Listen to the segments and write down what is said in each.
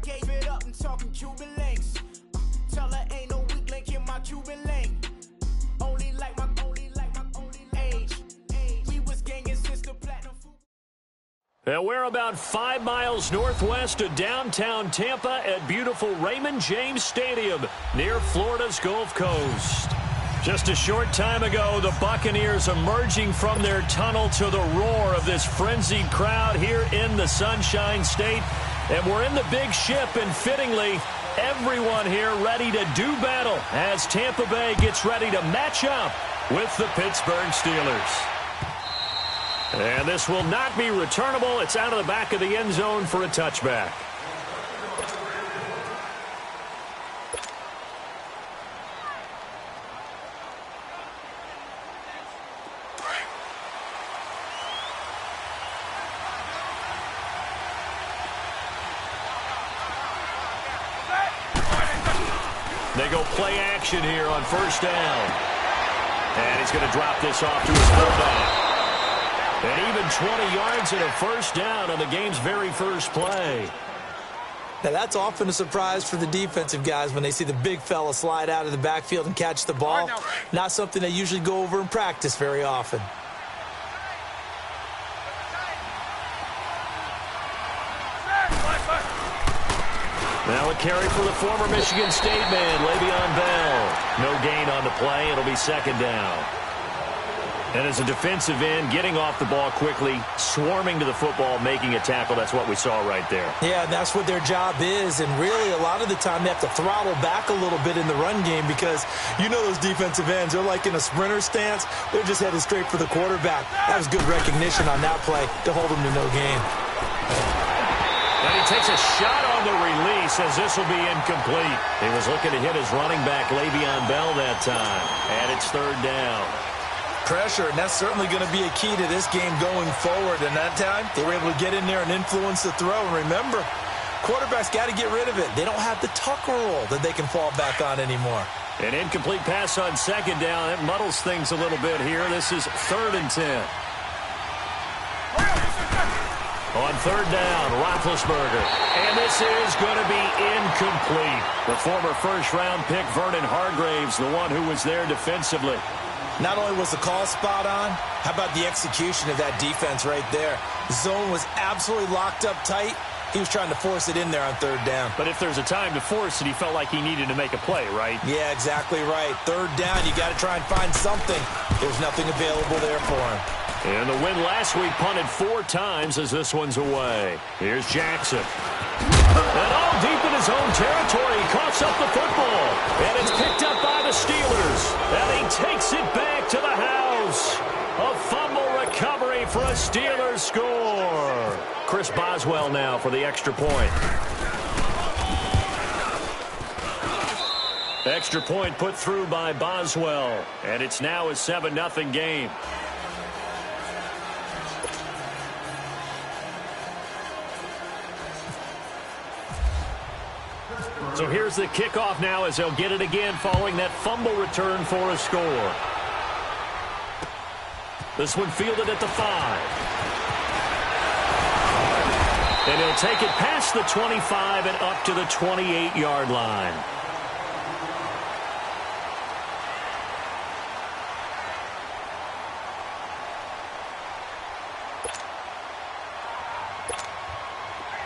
gave it up and talking Cuban links. Tell her ain't no weak link in my Cuban link. Only like my age. We was gangin' since the platinum. And we're about 5 miles northwest of downtown Tampa at beautiful Raymond James Stadium near Florida's Gulf Coast. Just a short time ago, the Buccaneers emerging from their tunnel to the roar of this frenzied crowd here in the Sunshine State. And we're in the big ship, and fittingly, everyone here ready to do battle as Tampa Bay gets ready to match up with the Pittsburgh Steelers. And this will not be returnable. It's out of the back of the end zone for a touchback. They go play action here on first down. And he's going to drop this off to his fullback. And even 20 yards and a first down on the game's very first play. Now, that's often a surprise for the defensive guys when they see the big fella slide out of the backfield and catch the ball. Not something they usually go over in practice very often. Now a carry for the former Michigan State man, Le'Veon Bell. No gain on the play. It'll be second down. And as a defensive end, getting off the ball quickly, swarming to the football, making a tackle, that's what we saw right there. Yeah, that's what their job is. And really, a lot of the time, they have to throttle back a little bit in the run game because you know those defensive ends, they're like in a sprinter stance. They're just headed straight for the quarterback. That was good recognition on that play to hold them to no gain. And he takes a shot on the release as this will be incomplete. He was looking to hit his running back, Le'Veon Bell, that time. And it's third down. Pressure, and that's certainly going to be a key to this game going forward. And that time, they were able to get in there and influence the throw. And remember, quarterbacks got to get rid of it. They don't have the tucker roll that they can fall back on anymore. An incomplete pass on second down. It muddles things a little bit here. This is 3rd and 10. On third down, Roethlisberger. And this is going to be incomplete. The former first-round pick, Vernon Hargreaves, the one who was there defensively. Not only was the call spot on, how about the execution of that defense right there? Zone was absolutely locked up tight. He was trying to force it in there on third down. But if there's a time to force it, he felt like he needed to make a play, right? Yeah, exactly right. Third down, you got to try and find something. There's nothing available there for him. And the win last week punted 4 times as this one's away. Here's Jackson. And all deep in his own territory, he coughs up the football. And it's picked up by the Steelers. And he takes it back to the house. A fumble recovery for a Steelers score. Chris Boswell now for the extra point. Extra point put through by Boswell. And it's now a 7-0 game. So here's the kickoff now as they'll get it again following that fumble return for a score. This one fielded at the 5. And he'll take it past the 25 and up to the 28-yard line.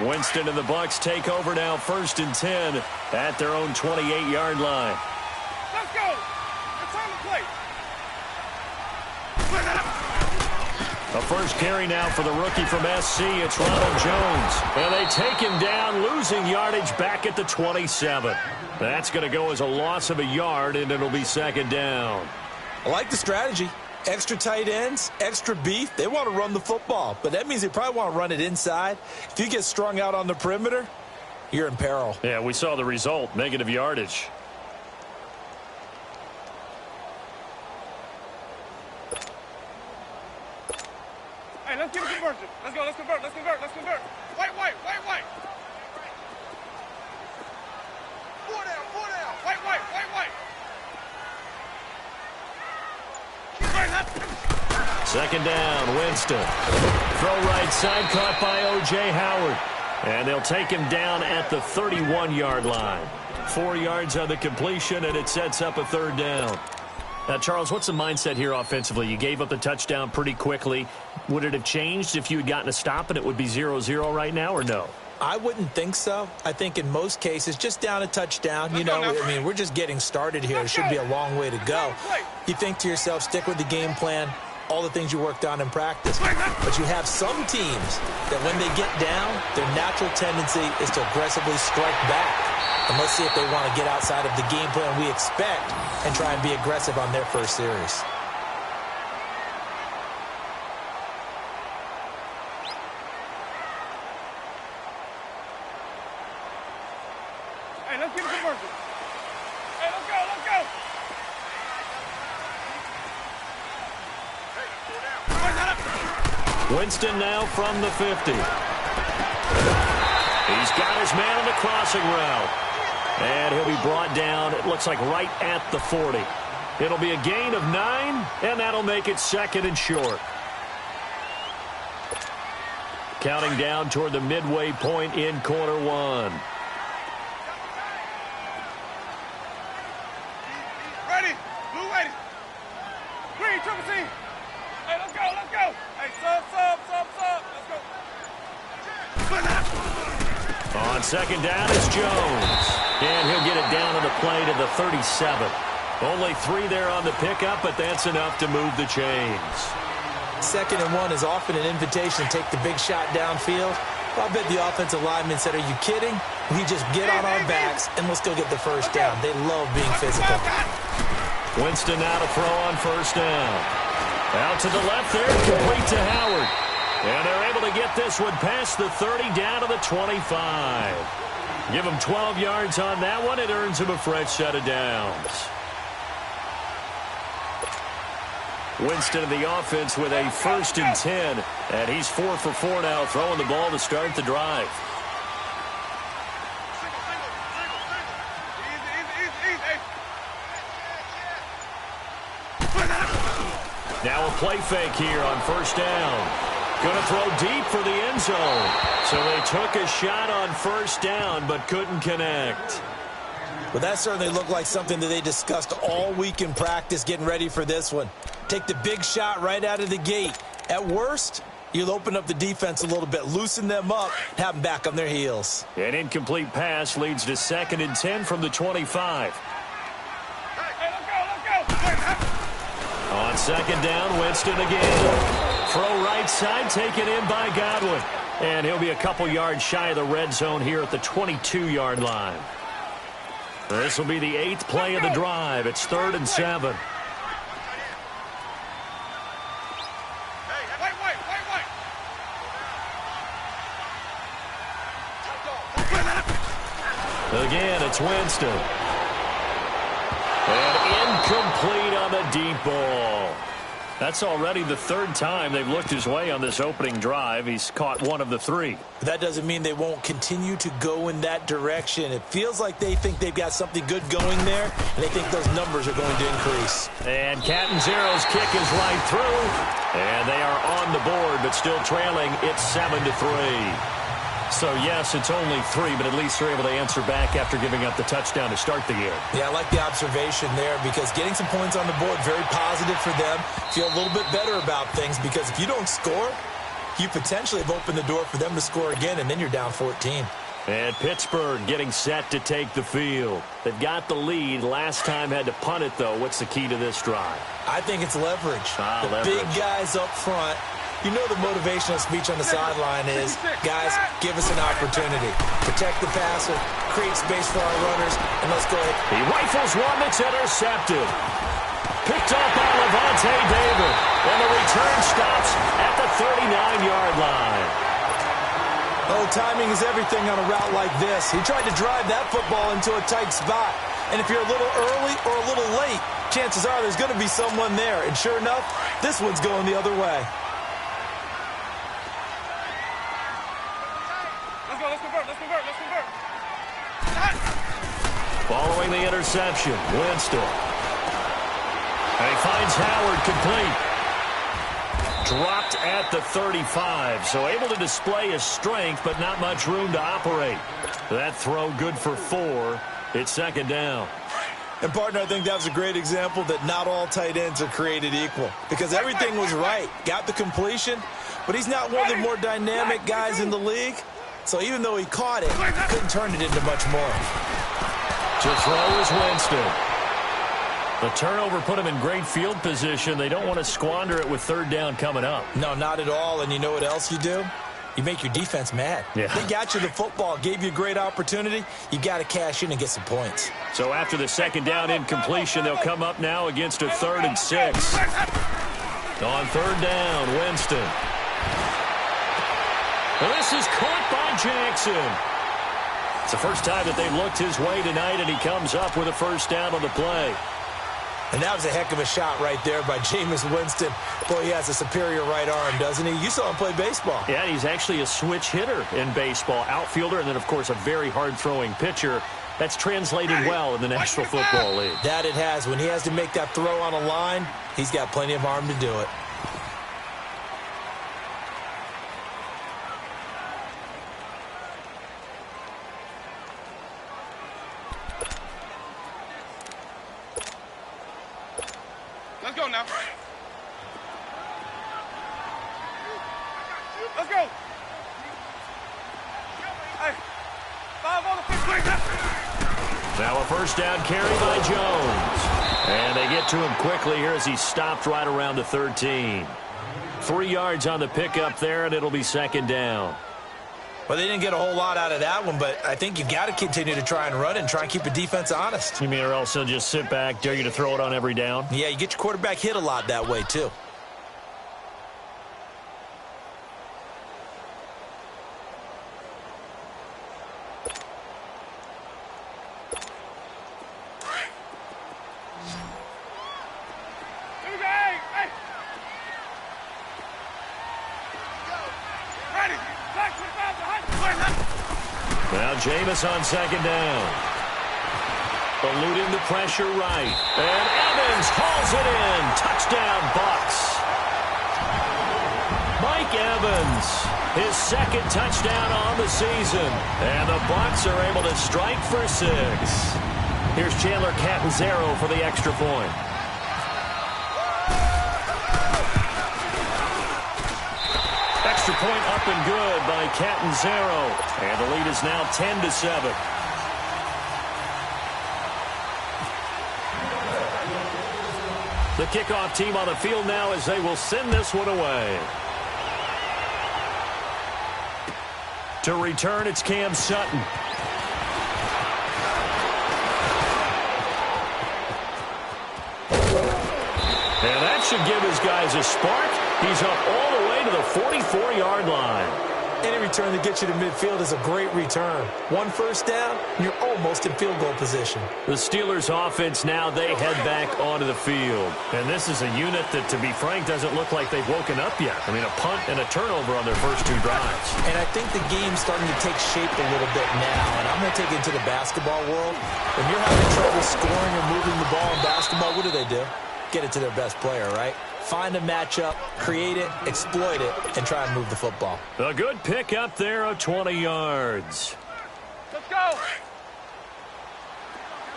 Winston and the Bucs take over now, 1st and 10 at their own 28-yard line. Let's go. It's time to play. A first carry now for the rookie from SC. It's Ronald Jones. And they take him down, losing yardage back at the 27. That's going to go as a loss of a yard, and it'll be second down. I like the strategy. Extra tight ends, extra beef. They want to run the football, but that means they probably want to run it inside. If you get strung out on the perimeter, you're in peril. Yeah, we saw the result, negative yardage. Hey, let's get a conversion. Let's go, let's convert. White. 4 down. White. Second down, Winston. Throw right side, caught by O.J. Howard. And they'll take him down at the 31-yard line. 4 yards on the completion, and it sets up a third down. Now, Charles, what's the mindset here offensively? You gave up the touchdown pretty quickly. Would it have changed if you had gotten a stop and it would be 0-0 right now, or no? I wouldn't think so. I think in most cases, just down a touchdown, I mean, we're just getting started here. It should be a long way to go. You think to yourself, stick with the game plan, all the things you worked on in practice. But you have some teams that when they get down, their natural tendency is to aggressively strike back. And let's see if they want to get outside of the game plan we expect and try and be aggressive on their first series. Hey, let's get a conversion. Hey, let's go, let's go. Winston now from the 50. He's got his man on the crossing route. And he'll be brought down, it looks like right at the 40. It'll be a gain of 9, and that'll make it second and short. Counting down toward the midway point in quarter one. Ready, blue ready. Green, triple team. Hey, let's go, let's go. Hey, sub. Let's go. On second down, it's Jones. And he'll get it down on the play to the 37. Only 3 there on the pickup, but that's enough to move the chains. 2nd and 1 is often an invitation to take the big shot downfield. Well, I bet the offensive lineman said, are you kidding? We just get on our backs and let's go get the first down. They love being physical. Winston now to throw on first down. Out to the left there, complete to Howard. And they're able to get this one past the 30 down to the 25. Give him 12 yards on that one. It earns him a fresh set of downs. Winston in the offense with a 1st and 10. And he's 4 for 4 now, throwing the ball to start the drive. Now a play fake here on first down. Going to throw deep for the end zone. So they took a shot on first down, but couldn't connect. Well, that certainly looked like something that they discussed all week in practice getting ready for this one. Take the big shot right out of the gate. At worst, you'll open up the defense a little bit, loosen them up, have them back on their heels. An incomplete pass leads to 2nd and 10 from the 25. Hey, let's go. On second down, Winston again. Throw right side, taken in by Godwin. And he'll be a couple yards shy of the red zone here at the 22-yard line. This will be the 8th play of the drive. It's 3rd and 7. Again, it's Winston. And incomplete on the deep ball. That's already the 3rd time they've looked his way on this opening drive. He's caught 1 of the 3. That doesn't mean they won't continue to go in that direction. It feels like they think they've got something good going there, and they think those numbers are going to increase. And Catanzaro's kick is right through. And they are on the board, but still trailing. It's 7-3. So, yes, it's only 3, but at least they're able to answer back after giving up the touchdown to start the game. Yeah, I like the observation there because getting some points on the board, very positive for them. Feel a little bit better about things because if you don't score, you potentially have opened the door for them to score again, and then you're down 14. And Pittsburgh getting set to take the field. They've got the lead. Last time had to punt it, though. What's the key to this drive? I think it's leverage. Leverage. Big guys up front. You know the motivational speech on the sideline is, guys, give us an opportunity. Protect the passer, create space for our runners, and let's go ahead. He rifles one that's intercepted. Picked up by Levante David. And the return stops at the 39-yard line. Oh, timing is everything on a route like this. He tried to drive that football into a tight spot. And if you're a little early or a little late, chances are there's going to be someone there. And sure enough, this one's going the other way. Let's convert. Following the interception, Winston. And he finds Howard complete. dropped at the 35. So able to display his strength, but not much room to operate. That throw good for 4. It's second down. And, partner, I think that was a great example that not all tight ends are created equal. Because everything was right. Got the completion, but he's not one of the more dynamic guys in the league. So even though he caught it, he couldn't turn it into much more. To throw is Winston. The turnover put him in great field position. They don't want to squander it with third down coming up. No, not at all. And you know what else you do? You make your defense mad. Yeah. They got you the football, gave you a great opportunity. You got to cash in and get some points. So after the second down incompletion, they'll come up now against a 3rd and 6. On third down, Winston. Well, this is caught by Jackson. It's the first time that they've looked his way tonight, and he comes up with a first down on the play. And that was a heck of a shot right there by Jameis Winston. Boy, he has a superior right arm, doesn't he? You saw him play baseball. Yeah, he's actually a switch hitter in baseball. Outfielder, and then, of course, a very hard-throwing pitcher. That's translated well in the National Football League. That it has. When he has to make that throw on a line, he's got plenty of arm to do it. Let's go now. Let's go. Hey, 5 on the 15. Now a first down carry by Jones. And they get to him quickly here as he stopped right around the 13. 3 yards on the pickup there, and it'll be second down. Well, they didn't get a whole lot out of that one, but I think you've got to continue to try and run and try and keep the defense honest. You mean or else they'll just sit back, dare you to throw it on every down? Yeah, you get your quarterback hit a lot that way, too. Here we go. Hey. Ready. Back 25 behind. Now Jameis on second down. Eluding the pressure right. And Evans hauls it in. Touchdown, Bucs. Mike Evans, his second touchdown on the season. And the Bucs are able to strike for 6. Here's Chandler Catanzaro for the extra point. Extra point up and good by Catanzaro. And the lead is now 10-7. The kickoff team on the field now as they will send this one away. To return, it's Cam Sutton. And that should give his guys a spark. He's up all the way to the 44-yard line. Any return that gets you to midfield is a great return. 1 first down, and you're almost in field goal position. The Steelers offense now, they head back onto the field. And this is a unit that, to be frank, doesn't look like they've woken up yet. I mean, a punt and a turnover on their first 2 drives. And I think the game's starting to take shape a little bit now. And I'm going to take it to the basketball world. When you're having trouble scoring or moving the ball in basketball, what do? Get it to their best player, right? Find a matchup, create it, exploit it, and try and move the football. A good pick up there of 20 yards. Let's go.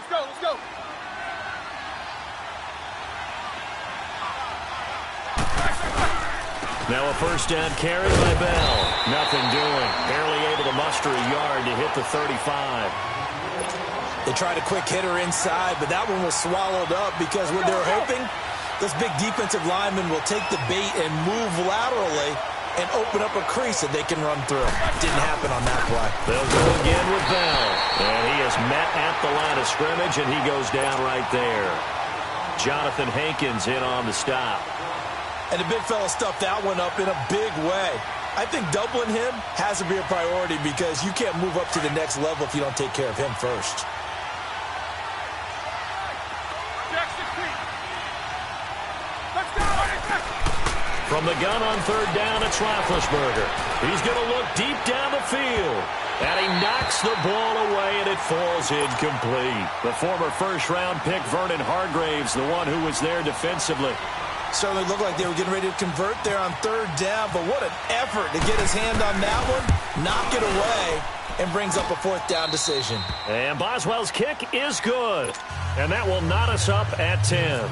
Let's go. Now a first down carry by Bell. Nothing doing. Barely able to muster a yard to hit the 35. They tried a quick hitter inside, but that one was swallowed up because what they're hoping, this big defensive lineman will take the bait and move laterally and open up a crease that they can run through. Didn't happen on that play. They'll go again with Bell. And he is met at the line of scrimmage, and he goes down right there. Jonathan Hankins in on the stop. And the big fella stuffed that one up in a big way. I think doubling him has to be a priority because you can't move up to the next level if you don't take care of him first. From the gun on third down, it's Roethlisberger. He's going to look deep down the field. And he knocks the ball away, and it falls incomplete. The former first-round pick, Vernon Hargreaves, the one who was there defensively. Certainly looked like they were getting ready to convert there on third down, but what an effort to get his hand on that one, knock it away, and brings up a fourth down decision. And Boswell's kick is good, and that will knot us up at 10.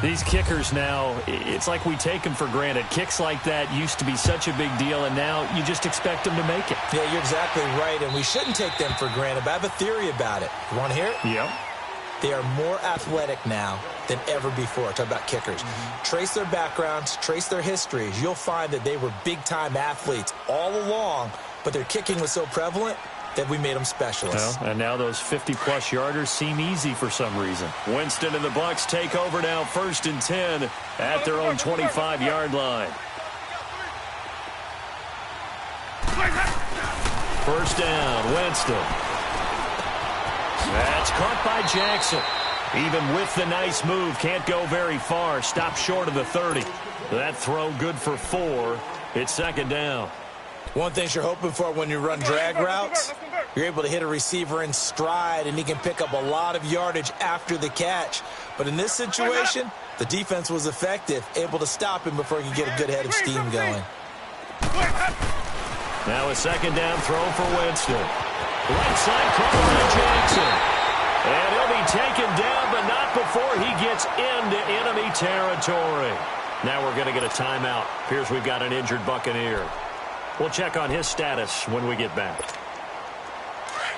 These kickers now, it's like we take them for granted. Kicks like that used to be such a big deal, and now you just expect them to make it. Yeah, you're exactly right, and we shouldn't take them for granted, but I have a theory about it. You want to hear it? Yep. They are more athletic now than ever before. Talk about kickers. Trace their backgrounds, trace their histories. You'll find that they were big-time athletes all along, but their kicking was so prevalent that we made them specialists. Well, and now those 50-plus yarders seem easy for some reason. Winston and the Bucs take over now, 1st and 10 at their own 25-yard line. First down, Winston. That's caught by Jackson. Even with the nice move, can't go very far. Stop short of the 30. That throw good for 4. It's 2nd down. One thing you're hoping for when you run drag routes, you're able to hit a receiver in stride, and he can pick up a lot of yardage after the catch. But in this situation, the defense was effective, able to stop him before he could get a good head of steam going. Now a 2nd down throw for Winston. Right side cover by Jackson. And he'll be taken down, but not before he gets into enemy territory. Now we're going to get a timeout. Appears we've got an injured Buccaneer. We'll check on his status when we get back.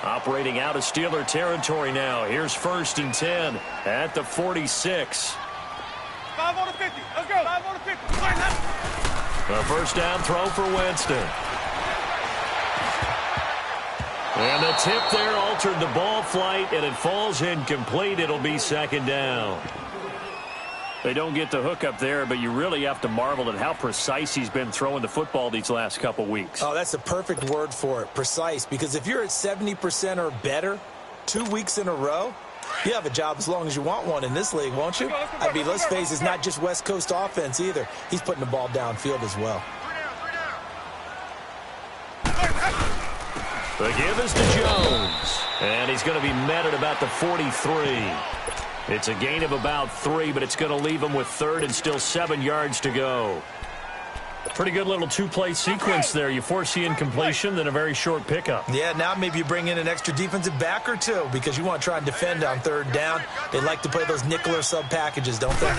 Operating out of Steeler territory now. Here's 1st and 10 at the 46. 5 on the 50. Let's go. 5 on the 50. A first down throw for Winston. And the tip there altered the ball flight, and it falls incomplete. It'll be 2nd down. They don't get the hook up there, but you really have to marvel at how precise he's been throwing the football these last couple weeks. Oh, that's the perfect word for it, precise, because if you're at 70% or better 2 weeks in a row, you have a job as long as you want one in this league, won't you? I mean, let's face it, it's not just West Coast offense either. He's putting the ball downfield as well. The give is to Jones, and he's going to be met at about the 43. It's a gain of about 3, but it's going to leave him with 3rd and still 7 yards to go. Pretty good little two-play sequence there. You force the incompletion, then a very short pickup. Yeah, now maybe you bring in an extra defensive back or two because you want to try and defend on 3rd down. They like to play those nickel or sub packages, don't they?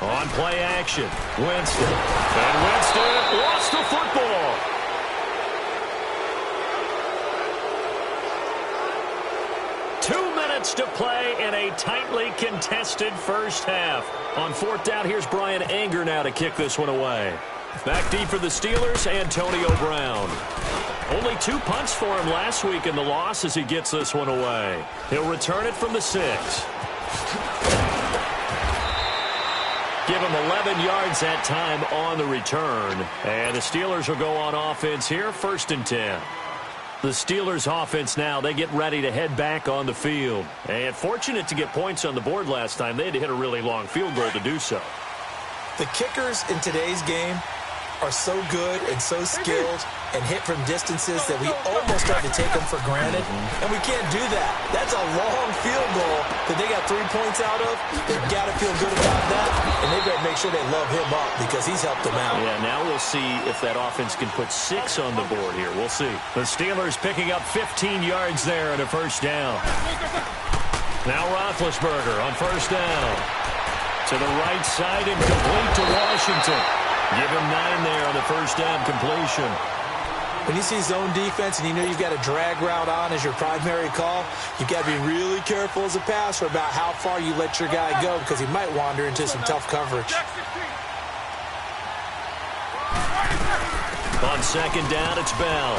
On play action, Winston. And Winston lost the football. To play in a tightly contested first half. On 4th down, here's Brian Anger now to kick this one away. Back deep for the Steelers, Antonio Brown. Only 2 punts for him last week in the loss as he gets this one away. He'll return it from the 6. Give him 11 yards that time on the return. And the Steelers will go on offense here, 1st and 10. The Steelers offense now, they get ready to head back on the field. And fortunate to get points on the board last time. They had to hit a really long field goal to do so. The kickers in today's game are so good and so skilled and hit from distances that we almost start to take them for granted. And we can't do that. That's a long field goal that they got 3 points out of. They've got to feel good about that. And they better make sure they love him up because he's helped them out. Yeah, now we'll see if that offense can put 6 on the board here. We'll see. The Steelers picking up 15 yards there at a first down. Now Roethlisberger on first down. To the right side and complete to Washington. Give him 9 there on the first down completion. When you see zone defense and you know you've got a drag route on as your primary call, you've got to be really careful as a passer about how far you let your guy go because he might wander into some tough coverage. On 2nd down, it's Bell.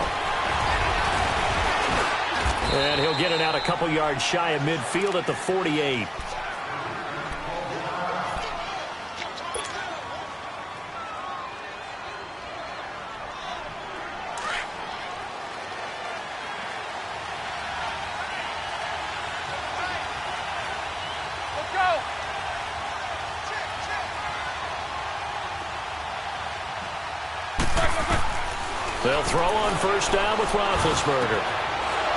And he'll get it out a couple yards shy of midfield at the 48. They'll throw on first down with Roethlisberger.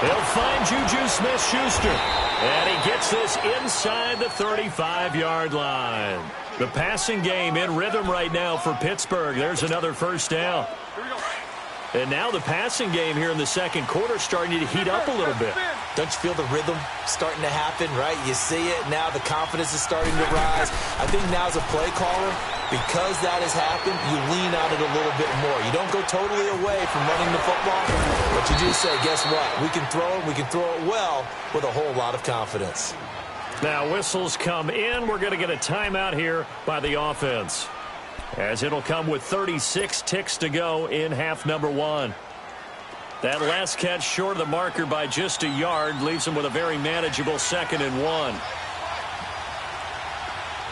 He'll find Juju Smith-Schuster. And he gets this inside the 35-yard line. The passing game in rhythm right now for Pittsburgh. There's another first down. And now the passing game here in the second quarter starting to heat up a little bit. Don't you feel the rhythm starting to happen, right? You see it now. The confidence is starting to rise. I think now as a play caller, because that has happened, you lean on it a little bit more. You don't go totally away from running the football, but you do say, guess what? We can throw it. We can throw it well with a whole lot of confidence. Now whistles come in. We're going to get a timeout here by the offense, as it'll come with 36 ticks to go in half number one. That last catch short of the marker by just a yard leaves him with a very manageable 2nd and 1.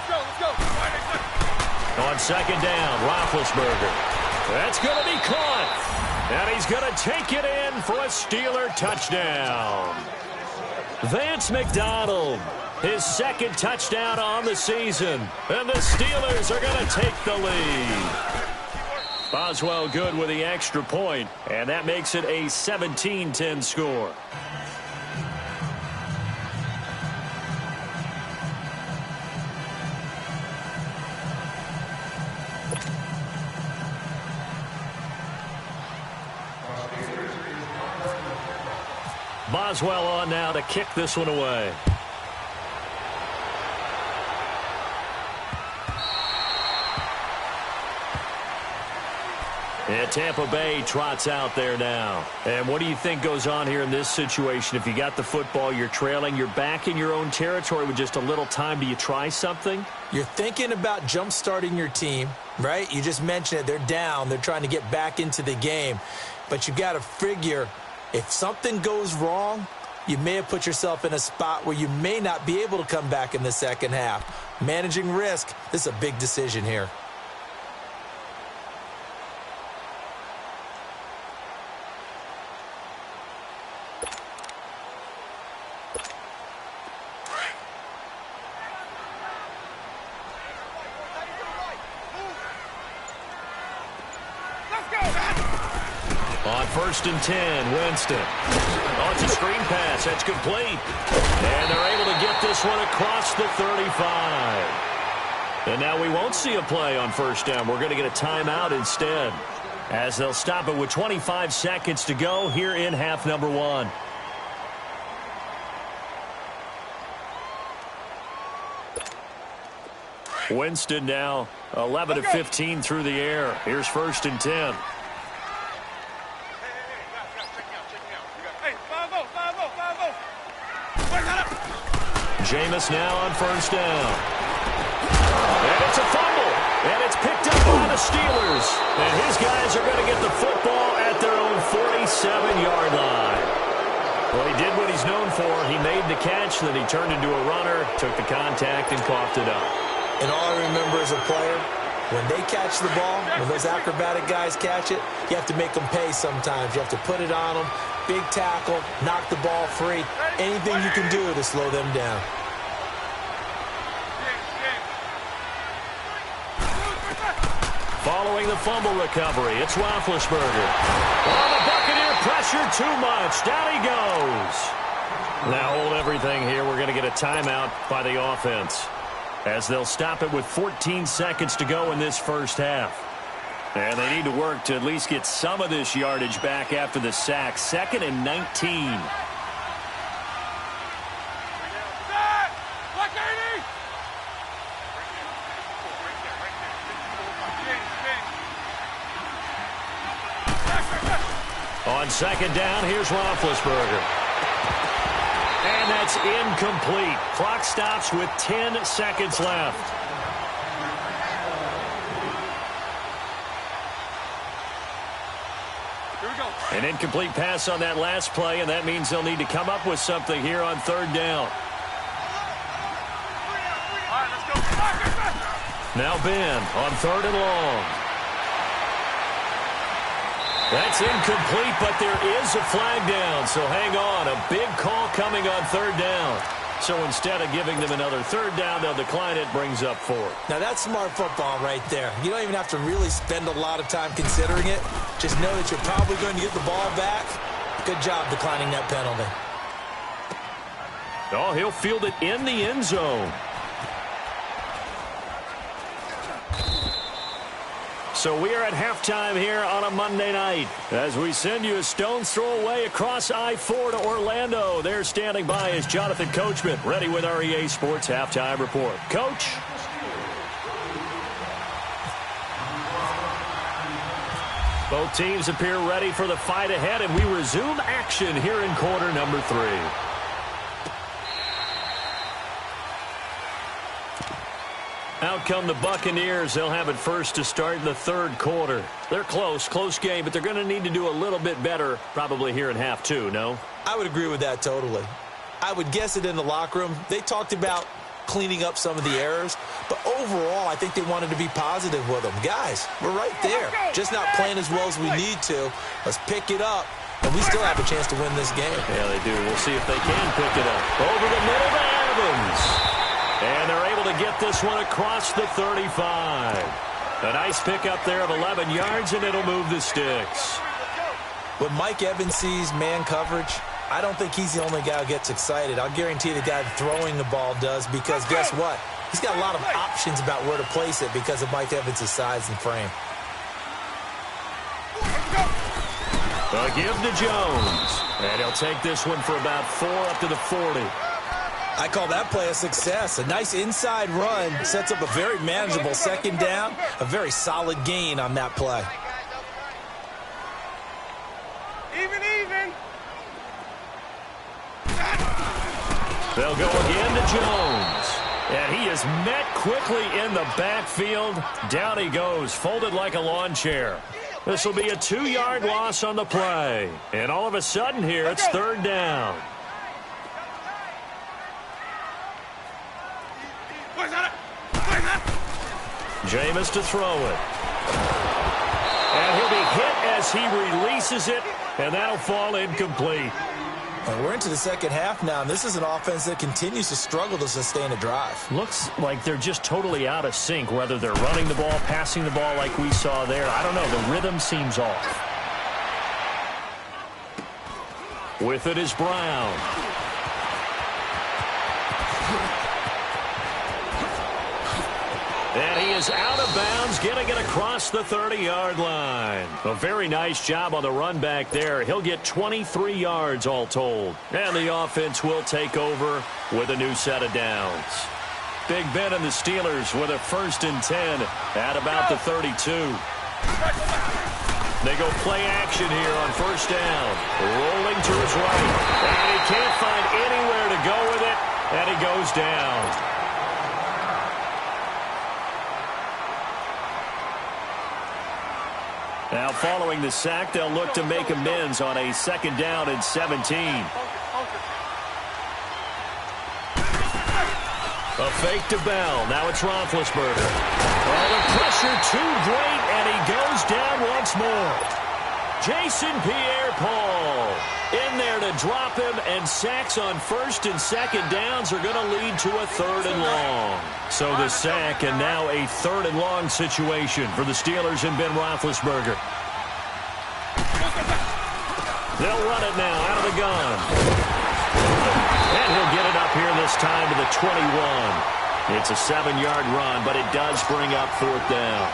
Let's go. On 2nd down, Roethlisberger. That's going to be caught. And he's going to take it in for a Steeler touchdown. Vance McDonald, his 2nd touchdown on the season. And the Steelers are going to take the lead. Boswell good with the extra point, and that makes it a 17-10 score. Boswell on now to kick this one away. And Tampa Bay trots out there now. And what do you think goes on here in this situation? If you got the football, you're trailing, you're back in your own territory with just a little time. Do you try something? You're thinking about jump-starting your team, right? You just mentioned it. They're down. They're trying to get back into the game. But you got to figure, if something goes wrong, you may have put yourself in a spot where you may not be able to come back in the second half. Managing risk, this is a big decision here. On 1st and 10, Winston. Oh, it's a screen pass. That's complete. And they're able to get this one across the 35. And now we won't see a play on 1st down. We're going to get a timeout instead, as they'll stop it with 25 seconds to go here in half number one. Winston now 11 of 15 through the air. Here's 1st and 10. Jameis now on 1st down. And it's a fumble. And it's picked up by the Steelers. And his guys are going to get the football at their own 47-yard line. Well, he did what he's known for. He made the catch, then he turned into a runner, took the contact, and coughed it up. And all I remember as a player, when they catch the ball, when those acrobatic guys catch it, you have to make them pay sometimes. You have to put it on them, big tackle, knock the ball free. Anything you can do to slow them down. Following the fumble recovery, it's Roethlisberger. Oh, the Buccaneer pressure too much. Down he goes. Now hold everything here. We're going to get a timeout by the offense, as they'll stop it with 14 seconds to go in this first half. And they need to work to at least get some of this yardage back after the sack. 2nd and 19. On 2nd down, here's Roethlisberger. And that's incomplete. Clock stops with 10 seconds left. Here we go. An incomplete pass on that last play, and that means they'll need to come up with something here on 3rd down. All right, let's go. Now Ben on 3rd and long. That's incomplete, but there is a flag down, so hang on. A big call coming on 3rd down. So instead of giving them another 3rd down, they'll decline it, brings up 4th. Now that's smart football right there. You don't even have to really spend a lot of time considering it. Just know that you're probably going to get the ball back. Good job declining that penalty. Oh, he'll field it in the end zone. So we are at halftime here on a Monday night as we send you a stone's throw away across I-4 to Orlando. There standing by is Jonathan Coachman, ready with our EA Sports Halftime Report. Coach? Both teams appear ready for the fight ahead, and we resume action here in quarter number 3. Out come the Buccaneers. They'll have it first to start the third quarter. They're close game, but they're going to need to do a little bit better probably here in half 2, no? I would agree with that totally. I would guess it in the locker room. They talked about cleaning up some of the errors, but overall, I think they wanted to be positive with them. Guys, we're right there. Just not playing as well as we need to. Let's pick it up, and we still have a chance to win this game. Yeah, they do. We'll see if they can pick it up. Over the middle to Evans. And they're able to get this one across the 35. A nice pickup there of 11 yards, and it'll move the sticks. When Mike Evans sees man coverage, I don't think he's the only guy who gets excited. I'll guarantee the guy throwing the ball does, because guess what? He's got a lot of options about where to place it because of Mike Evans' size and frame. A give to Jones. And he'll take this one for about 4 up to the 40. I call that play a success. A nice inside run sets up a very manageable second down. A very solid gain on that play. Even. They'll go again to Jones. And he is met quickly in the backfield. Down he goes, folded like a lawn chair. This will be a 2-yard loss on the play. And all of a sudden here, it's third down. Jameis to throw it. And he'll be hit as he releases it, and that'll fall incomplete. And we're into the second half now, and this is an offense that continues to struggle to sustain a drive. Looks like they're just totally out of sync, whether they're running the ball, passing the ball like we saw there. I don't know. The rhythm seems off. With it is Brown. And he is out of bounds, getting it across the 30-yard line. A very nice job on the run back there. He'll get 23 yards all told. And the offense will take over with a new set of downs. Big Ben and the Steelers with a 1st and 10 at about the 32. They go play action here on 1st down. Rolling to his right. And he can't find anywhere to go with it. And he goes down. Now, following the sack, they'll look to make amends on a 2nd down and 17. A fake to Bell. Now it's Roethlisberger. Oh, the pressure too great, and he goes down once more. Jason Pierre-Paul in there to drop him, and sacks on 1st and 2nd downs are going to lead to a 3rd and long. So the sack, and now a 3rd and long situation for the Steelers and Ben Roethlisberger. They'll run it now out of the gun. And he'll get it up here this time to the 21. It's a 7-yard run, but it does bring up 4th down.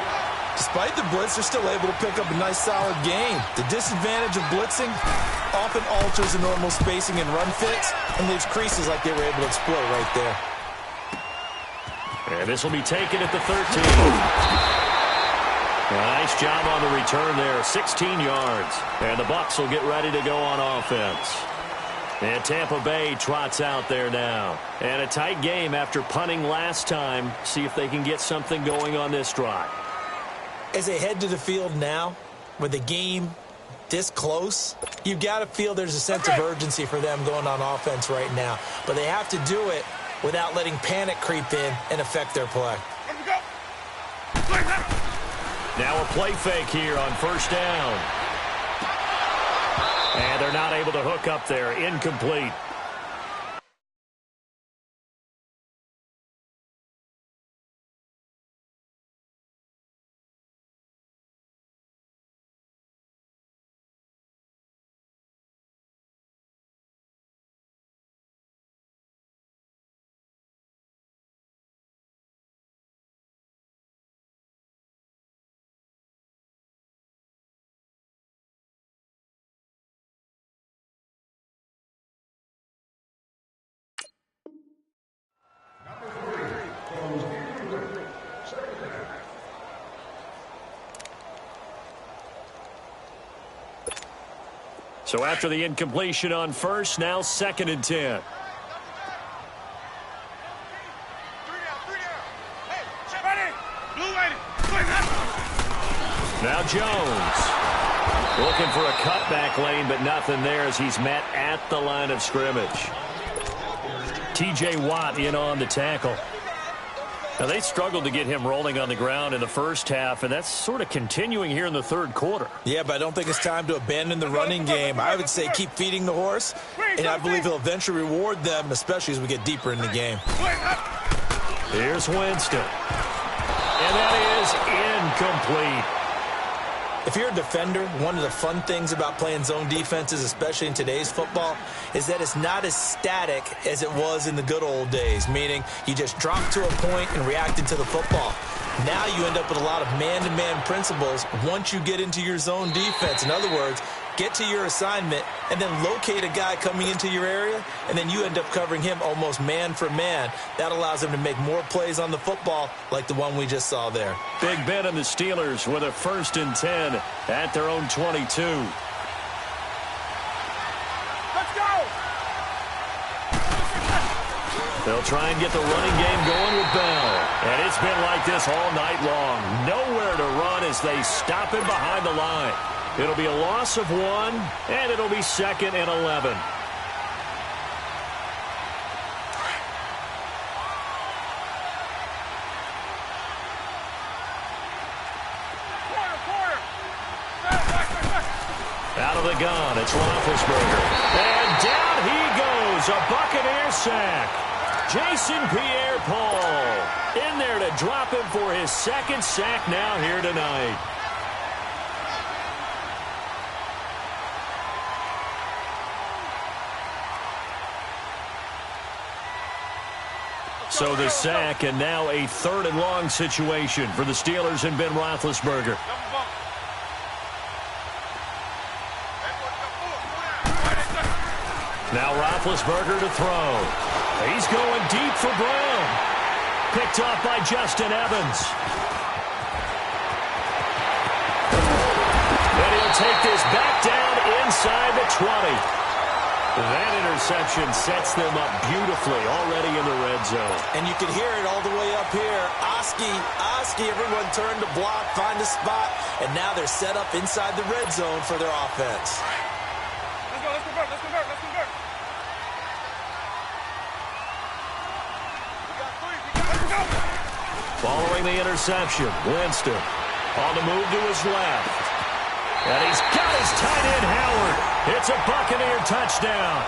Despite the blitz, they're still able to pick up a nice, solid gain. The disadvantage of blitzing often alters the normal spacing and run fits and leaves creases like they were able to exploit right there. And this will be taken at the 13. Nice job on the return there, 16 yards. And the Bucs will get ready to go on offense. And Tampa Bay trots out there now. And a tight game after punting last time. See if they can get something going on this drive. As they head to the field now, with the game this close, you've got to feel there's a sense of urgency for them going on offense right now. But they have to do it without letting panic creep in and affect their play. Now a play fake here on 1st down. And they're not able to hook up there. Incomplete. So after the incompletion on first, now 2nd and 10. Now Jones looking for a cutback lane, but nothing there as he's met at the line of scrimmage. T.J. Watt in on the tackle. Now, they struggled to get him rolling on the ground in the first half, and that's sort of continuing here in the third quarter. Yeah, but I don't think it's time to abandon the running game. I would say keep feeding the horse, and I believe he'll eventually reward them, especially as we get deeper in the game. Here's Winston. And that is incomplete. If you're a defender, one of the fun things about playing zone defenses, especially in today's football, is that it's not as static as it was in the good old days, meaning you just drop to a point and reacted to the football. Now you end up with a lot of man-to-man principles once you get into your zone defense. In other words, get to your assignment and then locate a guy coming into your area, and then you end up covering him almost man for man. That allows him to make more plays on the football like the one we just saw there. Big Ben and the Steelers with a 1st and 10 at their own 22. Let's go! They'll try and get the running game going with Bell. And it's been like this all night long. Nowhere to run as they stop him behind the line. It'll be a loss of 1, and it'll be 2nd and 11. Out of the gun, it's Roethlisberger. And down he goes, a Buccaneer sack. Jason Pierre-Paul in there to drop him for his 2nd sack now here tonight. So the sack, and now a 3rd and long situation for the Steelers and Ben Roethlisberger. Now Roethlisberger to throw. He's going deep for Brown. Picked off by Justin Evans. And he'll take this back down inside the 20. That interception sets them up beautifully already in the red zone. And you can hear it all the way up here. Oski, everyone turned to block, find a spot, and now they're set up inside the red zone for their offense. Let's convert. Following the interception, Winston on the move to his left. And he's got his tight end, Howard. It's a Buccaneer touchdown.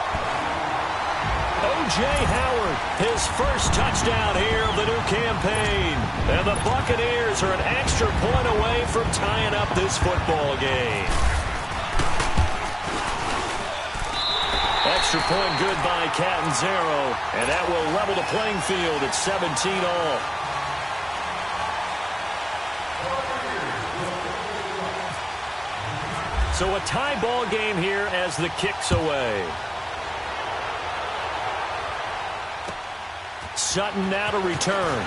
O.J. Howard, his first touchdown here of the new campaign. And the Buccaneers are an extra point away from tying up this football game. Extra point good by Catanzaro. And that will level the playing field at 17 all. So a tie ball game here as the kick's away. Sutton now to return.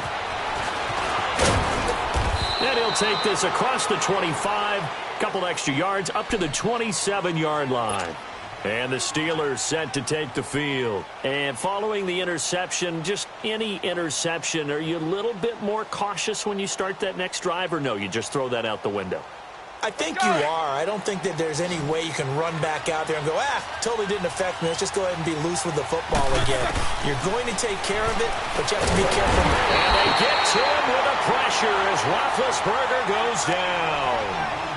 And he'll take this across the 25. Couple extra yards up to the 27-yard line. And the Steelers set to take the field. And following the interception, just any interception, are you a little bit more cautious when you start that next drive, or no, you just throw that out the window? I think you are. I don't think that there's any way you can run back out there and go, totally didn't affect me. Let's just go ahead and be loose with the football again. You're going to take care of it, but you have to be careful. And they get to him with the pressure as Roethlisberger goes down.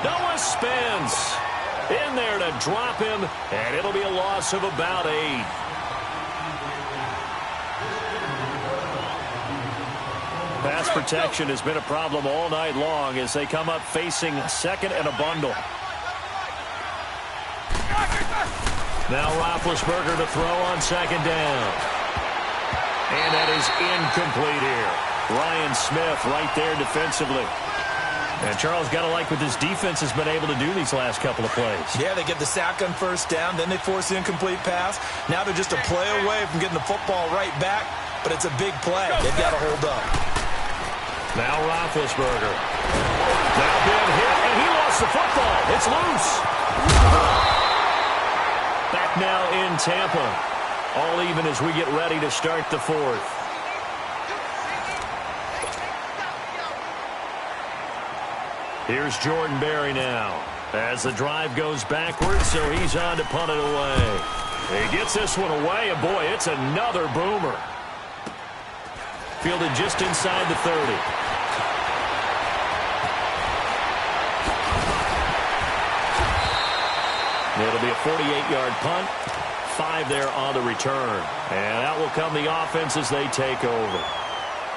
Noah Spence in there to drop him, and it'll be a loss of about 8. Pass protection has been a problem all night long as they come up facing 2nd and a bundle. Now Roethlisberger to throw on 2nd down. And that is incomplete here. Ryan Smith right there defensively. And Charles, got to like what this defense has been able to do these last couple of plays. Yeah, they get the sack on 1st down, then they force the incomplete pass. Now they're just a play away from getting the football right back, but it's a big play. They've got to hold up. Now Roethlisberger. Now being hit, and he lost the football. It's loose. now in Tampa. All even as we get ready to start the fourth. Here's Jordan Berry now. As the drive goes backwards, so he's on to punt it away. He gets this one away, and boy, it's another boomer. Fielded just inside the 30. It'll be a 48-yard punt. 5 there on the return. And out will come the offense as they take over.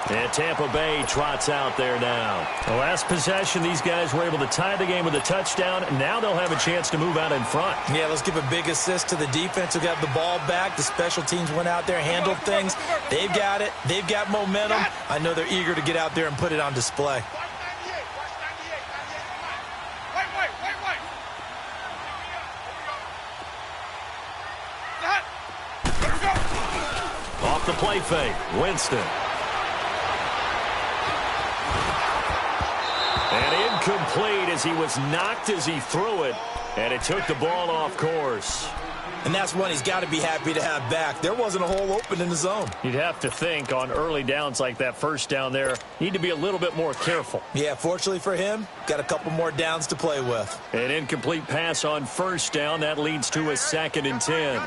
And Tampa Bay trots out there now. The last possession, these guys were able to tie the game with a touchdown. And now they'll have a chance to move out in front. Yeah, let's give a big assist to the defense who got the ball back. The special teams went out there, handled things. They've got it. They've got momentum. I know they're eager to get out there and put it on display. Off the play fake, Winston. And incomplete as he was knocked as he threw it, and it took the ball off course. And that's one he's got to be happy to have back. There wasn't a hole open in the zone. You'd have to think on early downs like that first down there, need to be a little bit more careful. Yeah, fortunately for him, got a couple more downs to play with. An incomplete pass on first down. That leads to a 2nd and 10.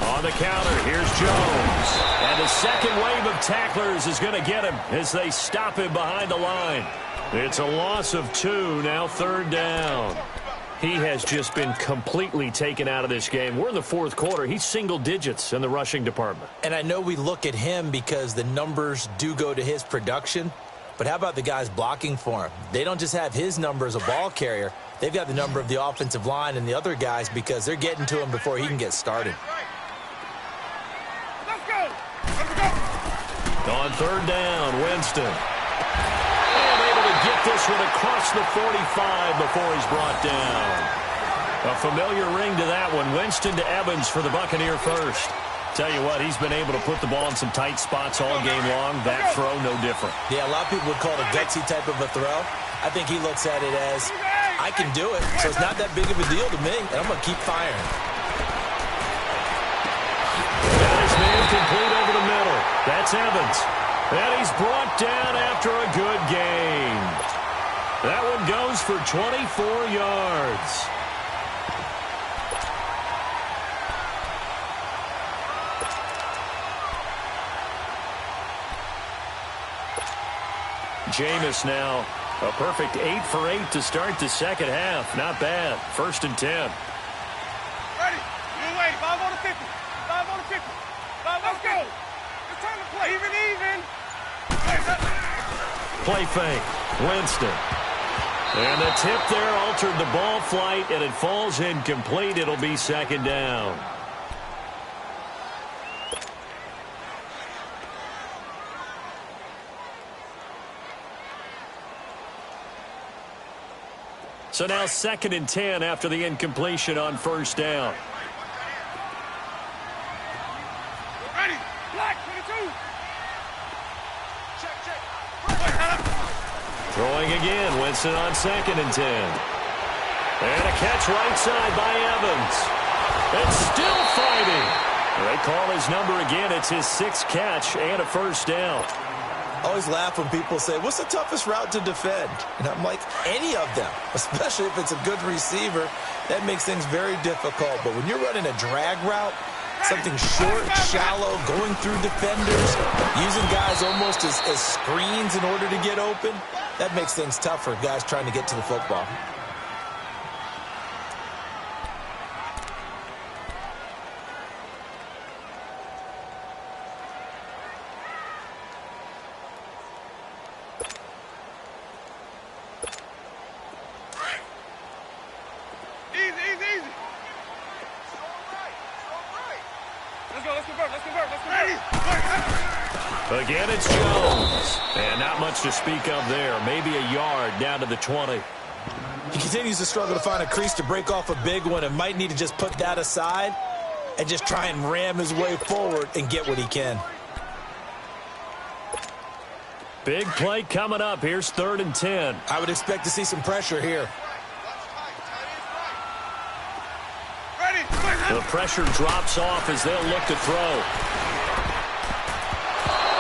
On the counter, here's Jones. And the second wave of tacklers is going to get him as they stop him behind the line. It's a loss of 2, now 3rd down. He has just been completely taken out of this game. We're in the 4th quarter. He's single digits in the rushing department. And I know we look at him because the numbers do go to his production. But how about the guys blocking for him? They don't just have his number as a ball carrier. They've got the number of the offensive line and the other guys because they're getting to him before he can get started. On 3rd down, Winston. And able to get this one across the 45 before he's brought down. A familiar ring to that one. Winston to Evans for the Buccaneer first. Tell you what, he's been able to put the ball in some tight spots all game long. That throw, no different. Yeah, a lot of people would call it a gutsy type of a throw. I think he looks at it as, I can do it, so it's not that big of a deal to me, and I'm going to keep firing. That is man complete over the middle. That's Evans. And he's brought down after a good game. That one goes for 24 yards. Jameis now, a perfect 8 for 8 to start the second half. Not bad. 1st and 10. Ready. New way. 5 on the 50. 5 on the 50. 5, let's go. It's time to play. Even. Play fake. Winston. And the tip there altered the ball flight, and it falls incomplete. It'll be 2nd down. So now 2nd and 10 after the incompletion on 1st down. Ready. Black, 22. Check. Throwing again. Winston on 2nd and 10. And a catch right side by Evans. And still fighting. They call his number again. It's his 6th catch and a 1st down. I always laugh when people say, what's the toughest route to defend? And I'm like, any of them, especially if it's a good receiver. That makes things very difficult. But when you're running a drag route, something short, shallow, going through defenders, using guys almost as screens in order to get open, that makes things tough for guys trying to get to the football. Easy. Let's convert. Again, it's Jones. And not much to speak of there. Maybe a yard down to the 20. He continues to struggle to find a crease to break off a big one and might need to just put that aside and just try and ram his way forward and get what he can. Big play coming up. Here's 3rd and 10. I would expect to see some pressure here. The pressure drops off as they'll look to throw.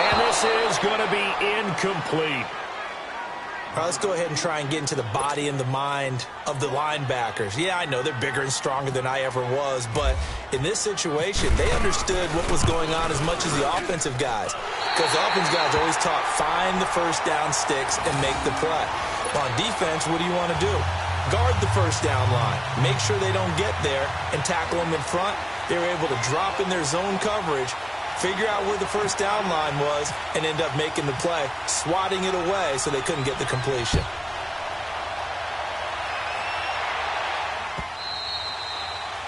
And this is going to be incomplete. All right, let's go ahead and try and get into the body and the mind of the linebackers. Yeah, I know they're bigger and stronger than I ever was, but in this situation, they understood what was going on as much as the offensive guys. Because the offensive guys always taught, find the first down sticks and make the play. On defense, what do you want to do? Guard the first down line. Make sure they don't get there and tackle them in front. They were able to drop in their zone coverage, figure out where the first down line was, and end up making the play, swatting it away so they couldn't get the completion.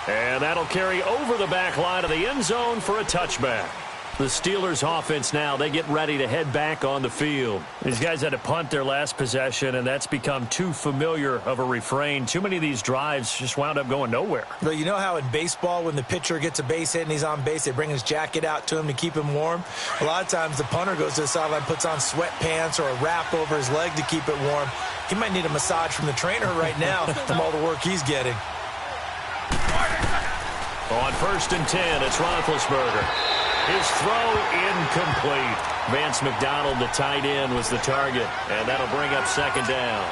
And that'll carry over the back line of the end zone for a touchback. The Steelers offense now, they get ready to head back on the field. These guys had to punt their last possession, and that's become too familiar of a refrain. Too many of these drives just wound up going nowhere. But you know how in baseball, when the pitcher gets a base hit and he's on base, they bring his jacket out to him to keep him warm? A lot of times the punter goes to the sideline, puts on sweatpants or a wrap over his leg to keep it warm. He might need a massage from the trainer right now from all the work he's getting. On 1st and 10, it's Roethlisberger. His throw incomplete. Vance McDonald, the tight end, was the target, and that'll bring up 2nd down.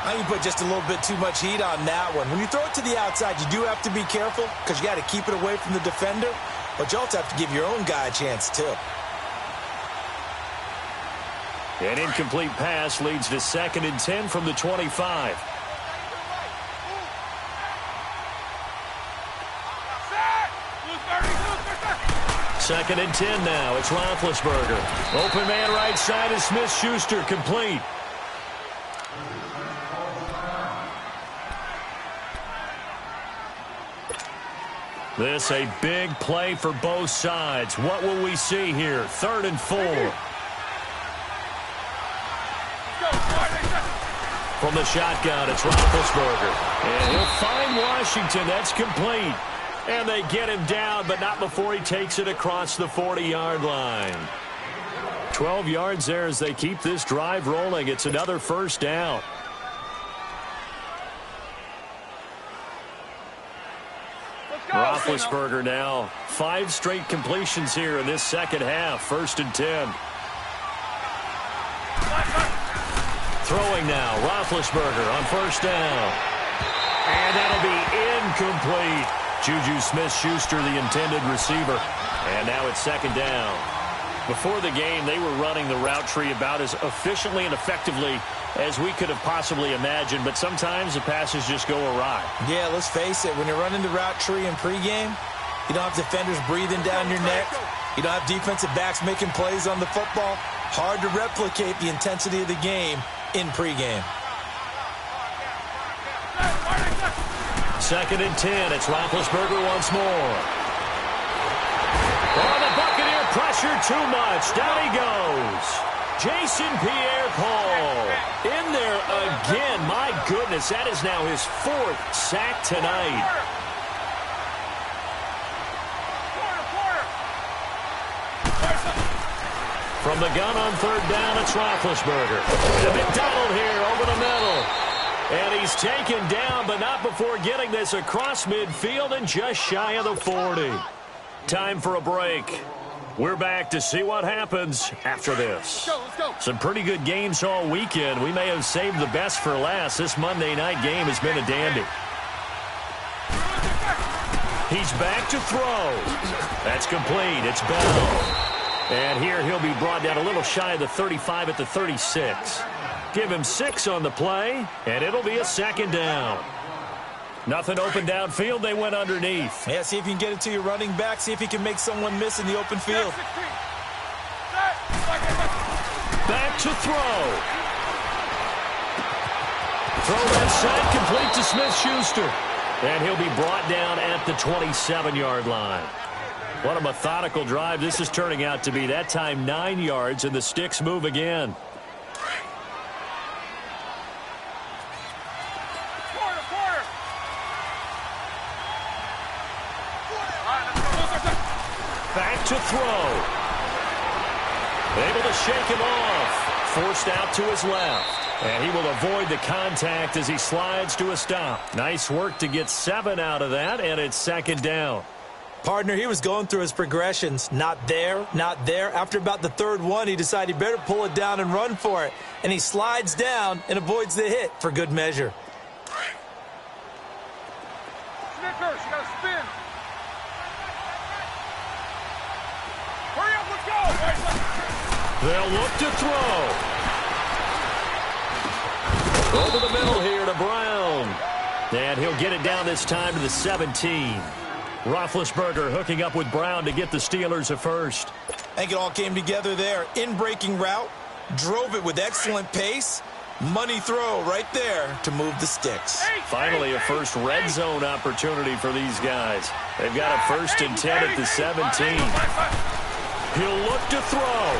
I think you put just a little bit too much heat on that one. When you throw it to the outside, you do have to be careful because you got to keep it away from the defender, but you also have to give your own guy a chance too. An incomplete pass leads to 2nd and 10 from the 25. 2nd and 10 now. It's Roethlisberger. Open man right side is Smith-Schuster, complete. This a big play for both sides. What will we see here? 3rd and 4. From the shotgun, it's Roethlisberger. And he'll find Washington. That's complete. And they get him down, but not before he takes it across the 40-yard line. 12 yards there as they keep this drive rolling. It's another 1st down. Roethlisberger now 5 straight completions here in this 2nd half. 1st and 10. Throwing now, Roethlisberger on 1st down. And that'll be incomplete. Juju Smith-Schuster, the intended receiver. And now it's 2nd down. Before the game, they were running the route tree about as efficiently and effectively as we could have possibly imagined, but sometimes the passes just go awry. Yeah, let's face it. When you're running the route tree in pregame, you don't have defenders breathing down your neck. You don't have defensive backs making plays on the football. Hard to replicate the intensity of the game in pregame. 2nd and 10. It's Roethlisberger once more. Oh, the Buccaneer pressure too much. Down he goes. Jason Pierre-Paul in there again. My goodness, that is now his 4th sack tonight. From the gun on 3rd down, it's Roethlisberger. And McDonald here over the middle. And he's taken down, but not before getting this across midfield and just shy of the 40. Time for a break. We're back to see what happens after this. Let's go. Some pretty good games all weekend. We may have saved the best for last. This Monday night game has been a dandy. He's back to throw. That's complete. It's Bell. And here he'll be brought down a little shy of the 35 at the 36. Give him 6 on the play, and it'll be a 2nd down. Nothing open downfield. They went underneath. Yeah, see if you can get it to your running back. See if you can make someone miss in the open field. Back to throw. Throw that side complete to Smith-Schuster. And he'll be brought down at the 27-yard line. What a methodical drive this is turning out to be. That time 9 yards, and the sticks move again. Back to throw. Able to shake him off. Forced out to his left. And he will avoid the contact as he slides to a stop. Nice work to get 7 out of that, and it's second down. Partner, he was going through his progressions. Not there, not there. After about the third one, he decided he better pull it down and run for it. And he slides down and avoids the hit for good measure. Snickers, you got to spin. Hurry up, let's go. They'll look to throw. Over the middle here to Brown. And he'll get it down this time to the 17. Roethlisberger hooking up with Brown to get the Steelers a first. I think it all came together there. In-breaking route, drove it with excellent pace. Money throw right there to move the sticks. Finally, a first red zone opportunity for these guys. They've got a 1st and 10 at the 17. He'll look to throw.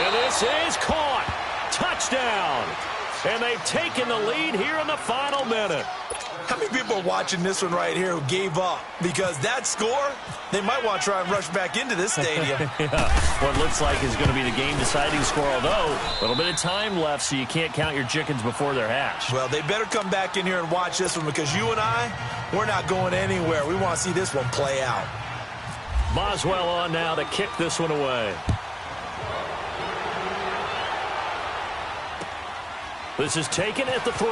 And this is caught. Touchdown. And they've taken the lead here in the final minute. How many people are watching this one right here who gave up? Because that score, they might want to try and rush back into this stadium. Yeah, what looks like is going to be the game-deciding score, although a little bit of time left, so you can't count your chickens before they're hatched. Well, they better come back in here and watch this one because you and I, we're not going anywhere. We want to see this one play out. Boswell on now to kick this one away. This is taken at the 3.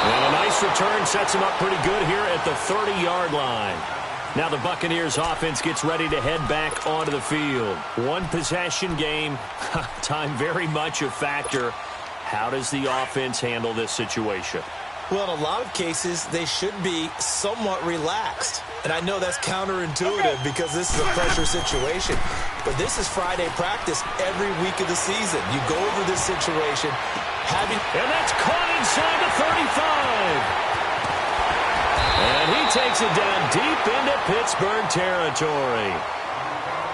And a nice return sets him up pretty good here at the 30-yard line. Now the Buccaneers offense gets ready to head back onto the field. One possession game, time very much a factor. How does the offense handle this situation? Well, in a lot of cases, they should be somewhat relaxed. And I know that's counterintuitive because this is a pressure situation. But this is Friday practice every week of the season. You go over this situation. And that's caught inside the 35. And he takes it down deep into Pittsburgh territory.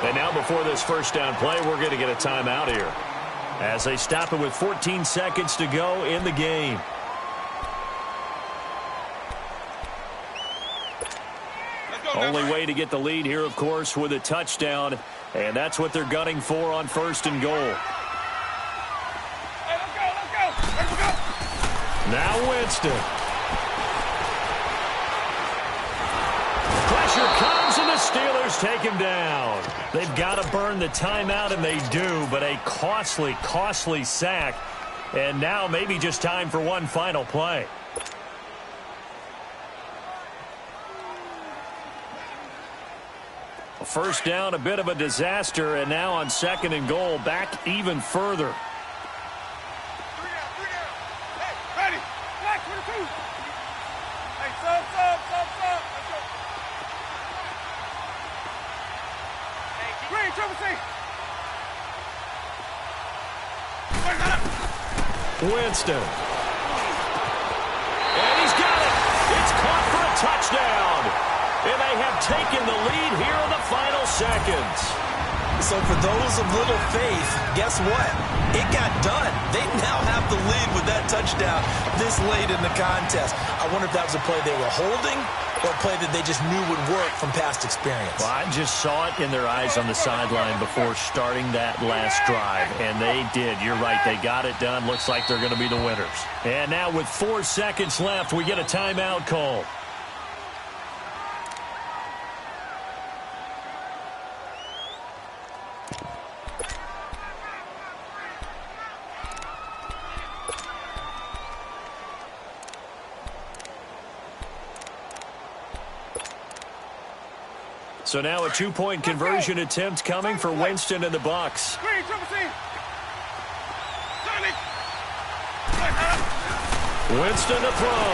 And now before this first down play, we're going to get a timeout here as they stop it with 14 seconds to go in the game. Only way to get the lead here, of course, with a touchdown. And that's what they're gunning for on 1st and goal. Hey, let's go. Now Winston. Pressure comes, and the Steelers take him down. They've got to burn the timeout, and they do, but a costly, costly sack. And now maybe just time for one final play. First down, a bit of a disaster, and now on 2nd and goal, back even further. 3 down. Hey, ready. Black 22. Hey, sub. Let's go. Green, triple C. Winston. And he's got it. It's caught for a touchdown. And they have taken the lead here in the final seconds. So for those of little faith, guess what? It got done. They now have the lead with that touchdown this late in the contest. I wonder if that was a play they were holding or a play that they just knew would work from past experience. Well, I just saw it in their eyes on the sideline before starting that last drive, and they did. You're right. They got it done. Looks like they're going to be the winners. And now with 4 seconds left, we get a timeout call. So now a 2-point conversion attempt coming for Winston and the Bucs. Winston to throw.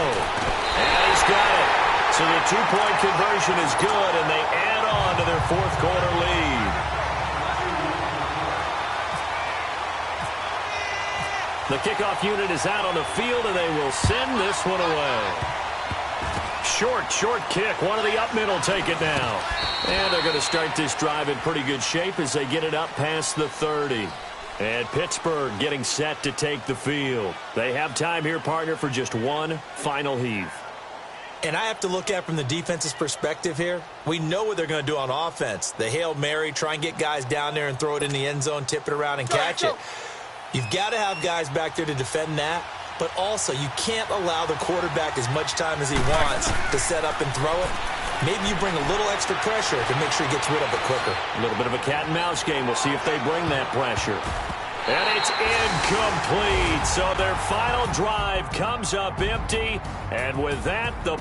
And he's got it. So the 2-point conversion is good, and they add on to their 4th quarter lead. The kickoff unit is out on the field, and they will send this one away. Short kick. One of the up middle take it now. And they're going to start this drive in pretty good shape as they get it up past the 30. And Pittsburgh getting set to take the field. They have time here, partner, for just one final heave. And I have to look at from the defense's perspective here. We know what they're going to do on offense. The Hail Mary, try and get guys down there and throw it in the end zone, tip it around and catch it. You've got to have guys back there to defend that. But also, you can't allow the quarterback as much time as he wants to set up and throw it. Maybe you bring a little extra pressure to make sure he gets rid of it quicker. A little bit of a cat and mouse game. We'll see if they bring that pressure. And it's incomplete. So their final drive comes up empty. And with that, the